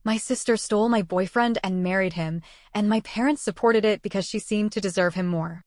My sister stole my boyfriend and married him, and my parents supported it because she seemed to deserve him more.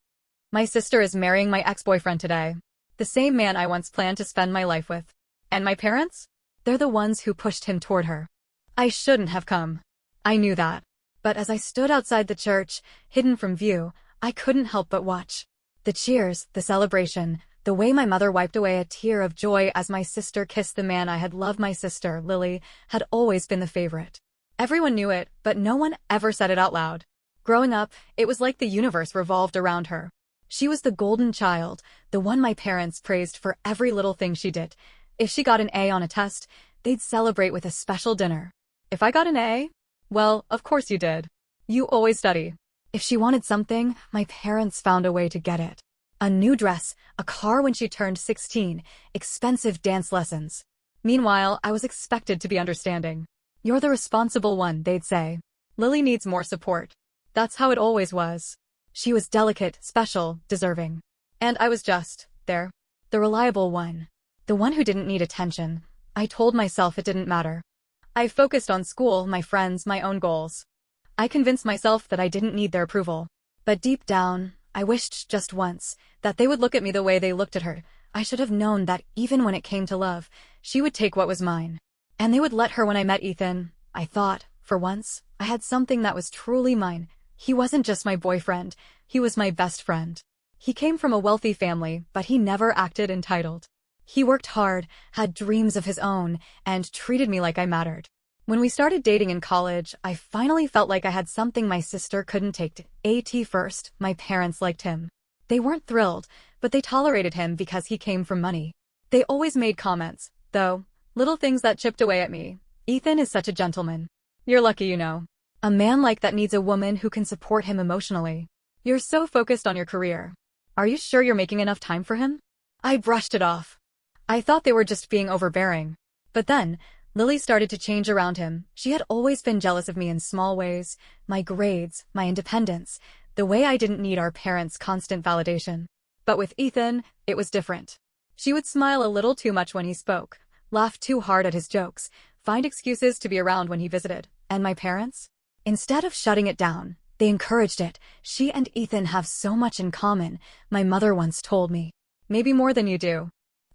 My sister is marrying my ex-boyfriend today, the same man I once planned to spend my life with. And my parents? They're the ones who pushed him toward her. I shouldn't have come. I knew that. But as I stood outside the church, hidden from view, I couldn't help but watch. The cheers, the celebration, the way my mother wiped away a tear of joy as my sister kissed the man I had loved. My sister, Lily, had always been the favorite. Everyone knew it, but no one ever said it out loud. Growing up, it was like the universe revolved around her. She was the golden child, the one my parents praised for every little thing she did. If she got an A on a test, they'd celebrate with a special dinner. If I got an A, well, of course you did. You always study. If she wanted something, my parents found a way to get it. A new dress, a car when she turned 16, expensive dance lessons. Meanwhile, I was expected to be understanding. You're the responsible one, they'd say. Lily needs more support. That's how it always was. She was delicate, special, deserving. And I was just, there. The reliable one. The one who didn't need attention. I told myself it didn't matter. I focused on school, my friends, my own goals. I convinced myself that I didn't need their approval. But deep down, I wished just once that they would look at me the way they looked at her. I should have known that even when it came to love, she would take what was mine. And they would let her. When I met Ethan, I thought, for once, I had something that was truly mine. He wasn't just my boyfriend, he was my best friend. He came from a wealthy family, but he never acted entitled. He worked hard, had dreams of his own, and treated me like I mattered. When we started dating in college, I finally felt like I had something my sister couldn't take. AT first, my parents liked him. They weren't thrilled, but they tolerated him because he came from money. They always made comments, though, little things that chipped away at me. Ethan is such a gentleman. You're lucky, you know. A man like that needs a woman who can support him emotionally. You're so focused on your career. Are you sure you're making enough time for him? I brushed it off. I thought they were just being overbearing. But then, Lily started to change around him. She had always been jealous of me in small ways. My grades, my independence, the way I didn't need our parents' constant validation. But with Ethan, it was different. She would smile a little too much when he spoke, laugh too hard at his jokes, find excuses to be around when he visited. And my parents? Instead of shutting it down, they encouraged it. She and Ethan have so much in common, my mother once told me. Maybe more than you do.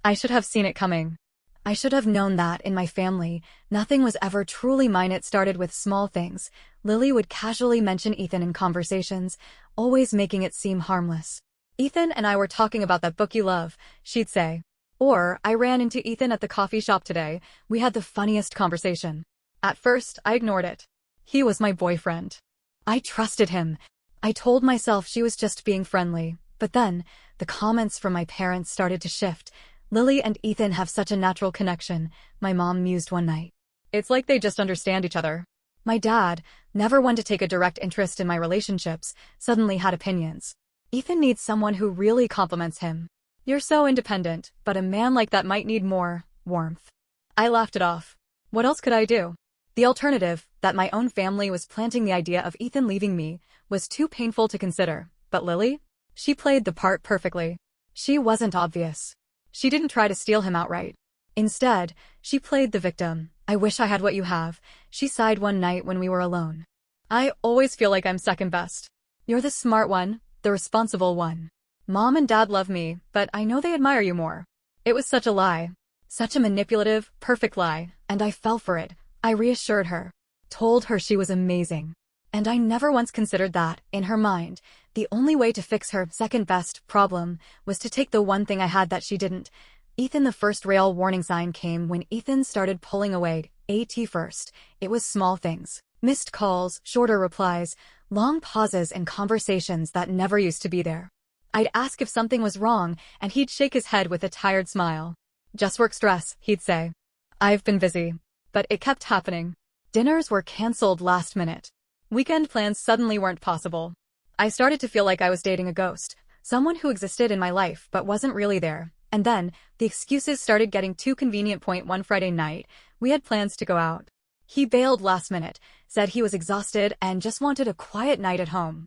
I should have seen it coming. I should have known that in my family, nothing was ever truly mine. It started with small things. Lily would casually mention Ethan in conversations, always making it seem harmless. Ethan and I were talking about that book you love, she'd say. Or, I ran into Ethan at the coffee shop today. We had the funniest conversation. At first, I ignored it. He was my boyfriend. I trusted him. I told myself she was just being friendly. But then, the comments from my parents started to shift. Lily and Ethan have such a natural connection, my mom mused one night. It's like they just understand each other. My dad, never one to take a direct interest in my relationships, suddenly had opinions. Ethan needs someone who really compliments him. You're so independent, but a man like that might need more warmth. I laughed it off. What else could I do? The alternative, that my own family was planting the idea of Ethan leaving me, was too painful to consider. But Lily? She played the part perfectly. She wasn't obvious. She didn't try to steal him outright. Instead, she played the victim. I wish I had what you have, she sighed one night when we were alone. I always feel like I'm second best. You're the smart one, the responsible one. Mom and Dad love me, but I know they admire you more. It was such a lie. Such a manipulative, perfect lie, and I fell for it. I reassured her, told her she was amazing. And I never once considered that, in her mind, the only way to fix her second-best problem was to take the one thing I had that she didn't. Ethan. The first real warning sign came when Ethan started pulling away. AT first, it was small things. Missed calls, shorter replies, long pauses in conversations that never used to be there. I'd ask if something was wrong, and he'd shake his head with a tired smile. Just work stress, he'd say. I've been busy. But it kept happening. Dinners were cancelled last minute. Weekend plans suddenly weren't possible. I started to feel like I was dating a ghost, someone who existed in my life but wasn't really there. And then, the excuses started getting too convenient. One Friday night, we had plans to go out. He bailed last minute, said he was exhausted and just wanted a quiet night at home.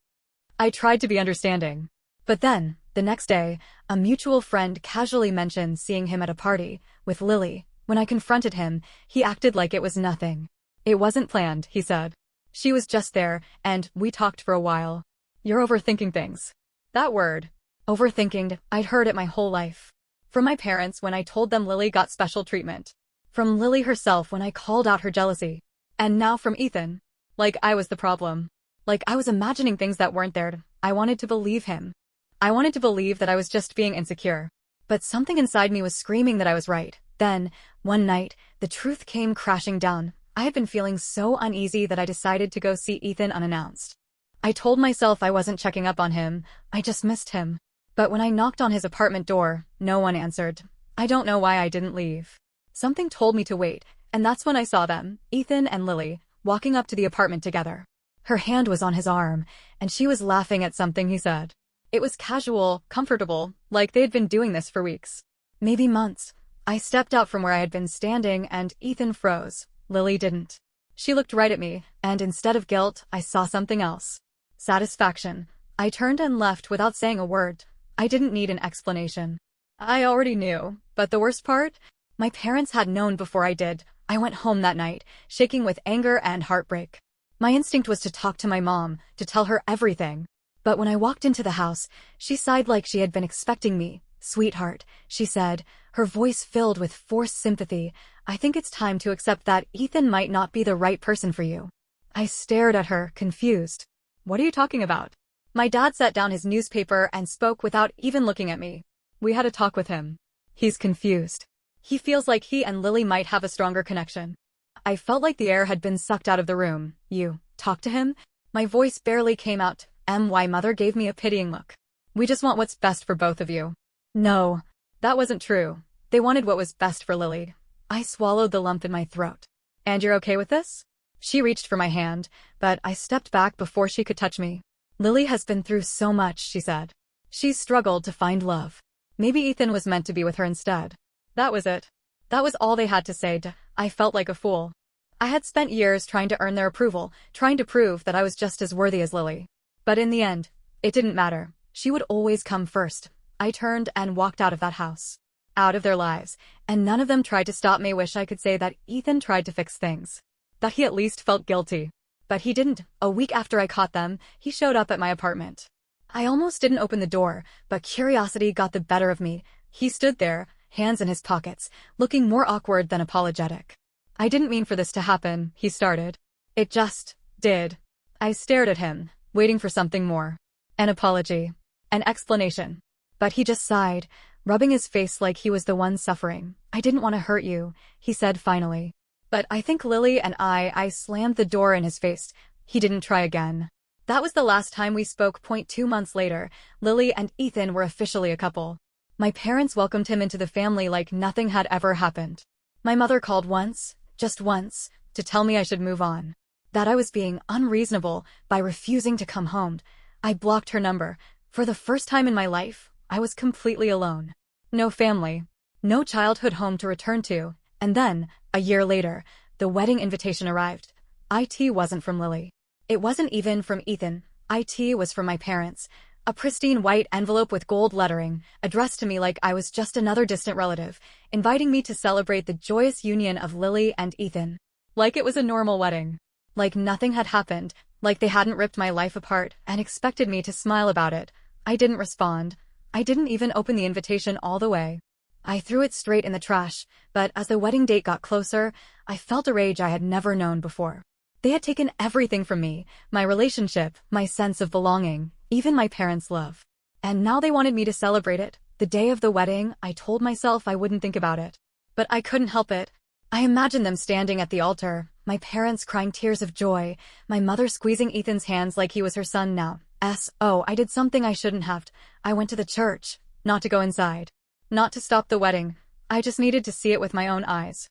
I tried to be understanding. But then, the next day, a mutual friend casually mentioned seeing him at a party with Lily. When I confronted him, he acted like it was nothing. It wasn't planned, he said. She was just there, and we talked for a while. You're overthinking things. That word. Overthinking, I'd heard it my whole life. From my parents when I told them Lily got special treatment. From Lily herself when I called out her jealousy. And now from Ethan. Like I was the problem. Like I was imagining things that weren't there. I wanted to believe him. I wanted to believe that I was just being insecure. But something inside me was screaming that I was right. Then, one night, the truth came crashing down. I had been feeling so uneasy that I decided to go see Ethan unannounced. I told myself I wasn't checking up on him, I just missed him. But when I knocked on his apartment door, no one answered. I don't know why I didn't leave. Something told me to wait, and that's when I saw them, Ethan and Lily, walking up to the apartment together. Her hand was on his arm, and she was laughing at something he said. It was casual, comfortable, like they'd been doing this for weeks. Maybe months. I stepped out from where I had been standing, and Ethan froze. Lily didn't. She looked right at me, and instead of guilt, I saw something else. Satisfaction. I turned and left without saying a word. I didn't need an explanation. I already knew, but the worst part? My parents had known before I did. I went home that night, shaking with anger and heartbreak. My instinct was to talk to my mom, to tell her everything. But when I walked into the house, she sighed like she had been expecting me. Sweetheart, she said, her voice filled with forced sympathy. I think it's time to accept that Ethan might not be the right person for you. I stared at her, confused. What are you talking about? My dad set down his newspaper and spoke without even looking at me. We had a talk with him. He's confused. He feels like he and Lily might have a stronger connection. I felt like the air had been sucked out of the room. You talked to him? My voice barely came out. My mother gave me a pitying look. We just want what's best for both of you. No, that wasn't true. They wanted what was best for Lily. I swallowed the lump in my throat. And you're okay with this? She reached for my hand, but I stepped back before she could touch me. Lily has been through so much, she said. She's struggled to find love. Maybe Ethan was meant to be with her instead. That was it. That was all they had to say. I felt like a fool. I had spent years trying to earn their approval, trying to prove that I was just as worthy as Lily. But in the end, it didn't matter. She would always come first. I turned and walked out of that house. Out of their lives, and none of them tried to stop me. Wish I could say that Ethan tried to fix things. That he at least felt guilty. But he didn't. A week after I caught them, he showed up at my apartment. I almost didn't open the door, but curiosity got the better of me. He stood there, hands in his pockets, looking more awkward than apologetic. I didn't mean for this to happen, he started. It just did. I stared at him, waiting for something more. An apology. An explanation. But he just sighed, rubbing his face like he was the one suffering. I didn't want to hurt you, he said finally. But I think Lily and I slammed the door in his face. He didn't try again. That was the last time we spoke. 2 months later, Lily and Ethan were officially a couple. My parents welcomed him into the family like nothing had ever happened. My mother called once, just once, to tell me I should move on. That I was being unreasonable by refusing to come home. I blocked her number. For the first time in my life, I was completely alone. No family. No childhood home to return to. And then, a year later, the wedding invitation arrived. It wasn't from Lily. It wasn't even from Ethan. It was from my parents. A pristine white envelope with gold lettering, addressed to me like I was just another distant relative, inviting me to celebrate the joyous union of Lily and Ethan. Like it was a normal wedding. Like nothing had happened, like they hadn't ripped my life apart and expected me to smile about it. I didn't respond. I didn't even open the invitation all the way. I threw it straight in the trash, but as the wedding date got closer, I felt a rage I had never known before. They had taken everything from me, my relationship, my sense of belonging, even my parents' love. And now they wanted me to celebrate it. The day of the wedding, I told myself I wouldn't think about it. But I couldn't help it. I imagined them standing at the altar, my parents crying tears of joy, my mother squeezing Ethan's hands like he was her son now. I did something I shouldn't have. I went to the church, not to go inside. Not to stop the wedding. I just needed to see it with my own eyes.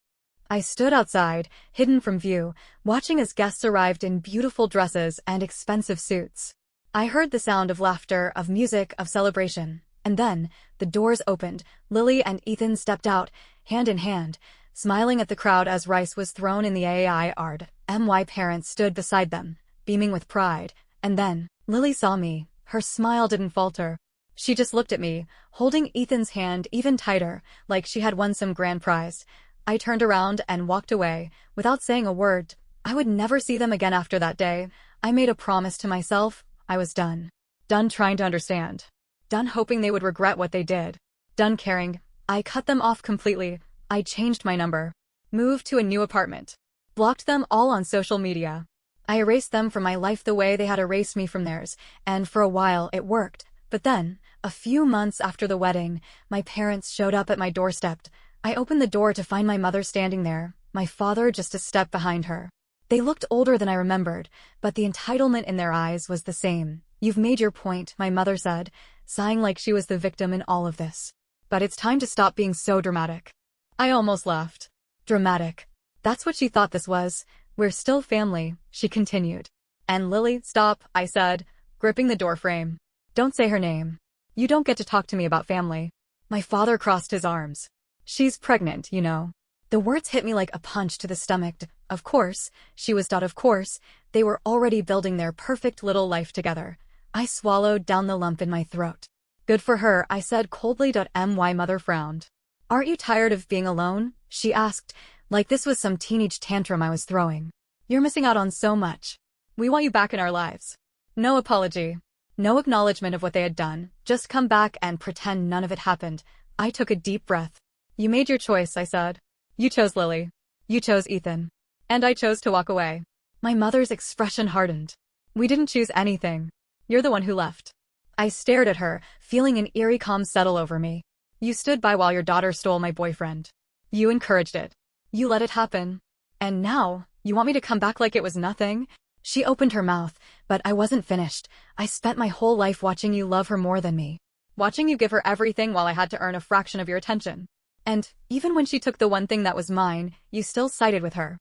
I stood outside, hidden from view, watching as guests arrived in beautiful dresses and expensive suits. I heard the sound of laughter, of music, of celebration. And then, the doors opened. Lily and Ethan stepped out, hand in hand, smiling at the crowd as rice was thrown in the yard. My parents stood beside them, beaming with pride. And then, Lily saw me. Her smile didn't falter. She just looked at me, holding Ethan's hand even tighter, like she had won some grand prize. I turned around and walked away, without saying a word. I would never see them again after that day. I made a promise to myself. I was done. Done trying to understand. Done hoping they would regret what they did. Done caring. I cut them off completely. I changed my number. Moved to a new apartment. Blocked them all on social media. I erased them from my life the way they had erased me from theirs, and for a while it worked. But then, a few months after the wedding, my parents showed up at my doorstep. I opened the door to find my mother standing there, my father just a step behind her. They looked older than I remembered, but the entitlement in their eyes was the same. "You've made your point," my mother said, sighing like she was the victim in all of this. "But it's time to stop being so dramatic." I almost laughed. Dramatic. That's what she thought this was. "We're still family," she continued. "And Lily, stop," I said, gripping the doorframe. "Don't say her name. You don't get to talk to me about family." My father crossed his arms. "She's pregnant, you know." The words hit me like a punch to the stomach. Of course, she was. Of course, they were already building their perfect little life together. I swallowed down the lump in my throat. "Good for her," I said coldly. My mother frowned. "Aren't you tired of being alone?" she asked, like this was some teenage tantrum I was throwing. "You're missing out on so much. We want you back in our lives." No apology. No acknowledgement of what they had done. Just come back and pretend none of it happened. I took a deep breath. "You made your choice," I said. "You chose Lily. You chose Ethan. And I chose to walk away." My mother's expression hardened. "We didn't choose anything. You're the one who left." I stared at her, feeling an eerie calm settle over me. "You stood by while your daughter stole my boyfriend. You encouraged it. You let it happen. And now, you want me to come back like it was nothing?" She opened her mouth, but I wasn't finished. "I spent my whole life watching you love her more than me. Watching you give her everything while I had to earn a fraction of your attention. And, even when she took the one thing that was mine, you still sided with her."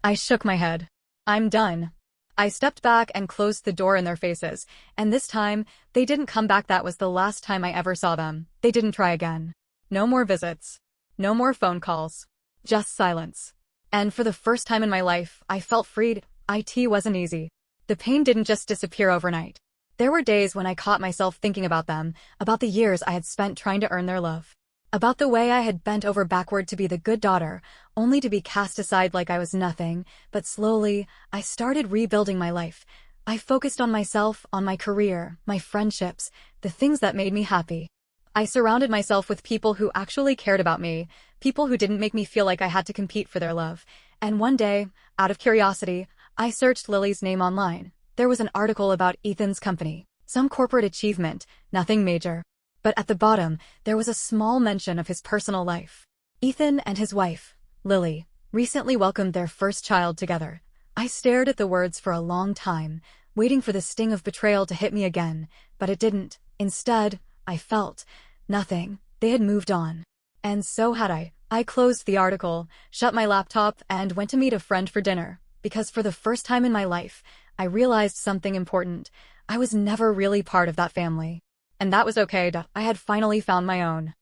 I shook my head. "I'm done." I stepped back and closed the door in their faces, and this time, they didn't come back. That was the last time I ever saw them. They didn't try again. No more visits. No more phone calls. Just silence. And for the first time in my life, I felt freed. It wasn't easy. The pain didn't just disappear overnight. There were days when I caught myself thinking about them, about the years I had spent trying to earn their love. About the way I had bent over backward to be the good daughter, only to be cast aside like I was nothing. But slowly, I started rebuilding my life. I focused on myself, on my career, my friendships, the things that made me happy. I surrounded myself with people who actually cared about me, people who didn't make me feel like I had to compete for their love. And one day, out of curiosity, I searched Lily's name online. There was an article about Ethan's company, some corporate achievement, nothing major. But at the bottom, there was a small mention of his personal life. Ethan and his wife, Lily, recently welcomed their first child together. I stared at the words for a long time, waiting for the sting of betrayal to hit me again, but it didn't. Instead, I felt nothing. They had moved on. And so had I. I closed the article, shut my laptop, and went to meet a friend for dinner, because for the first time in my life, I realized something important. I was never really part of that family. And that was okay. I had finally found my own.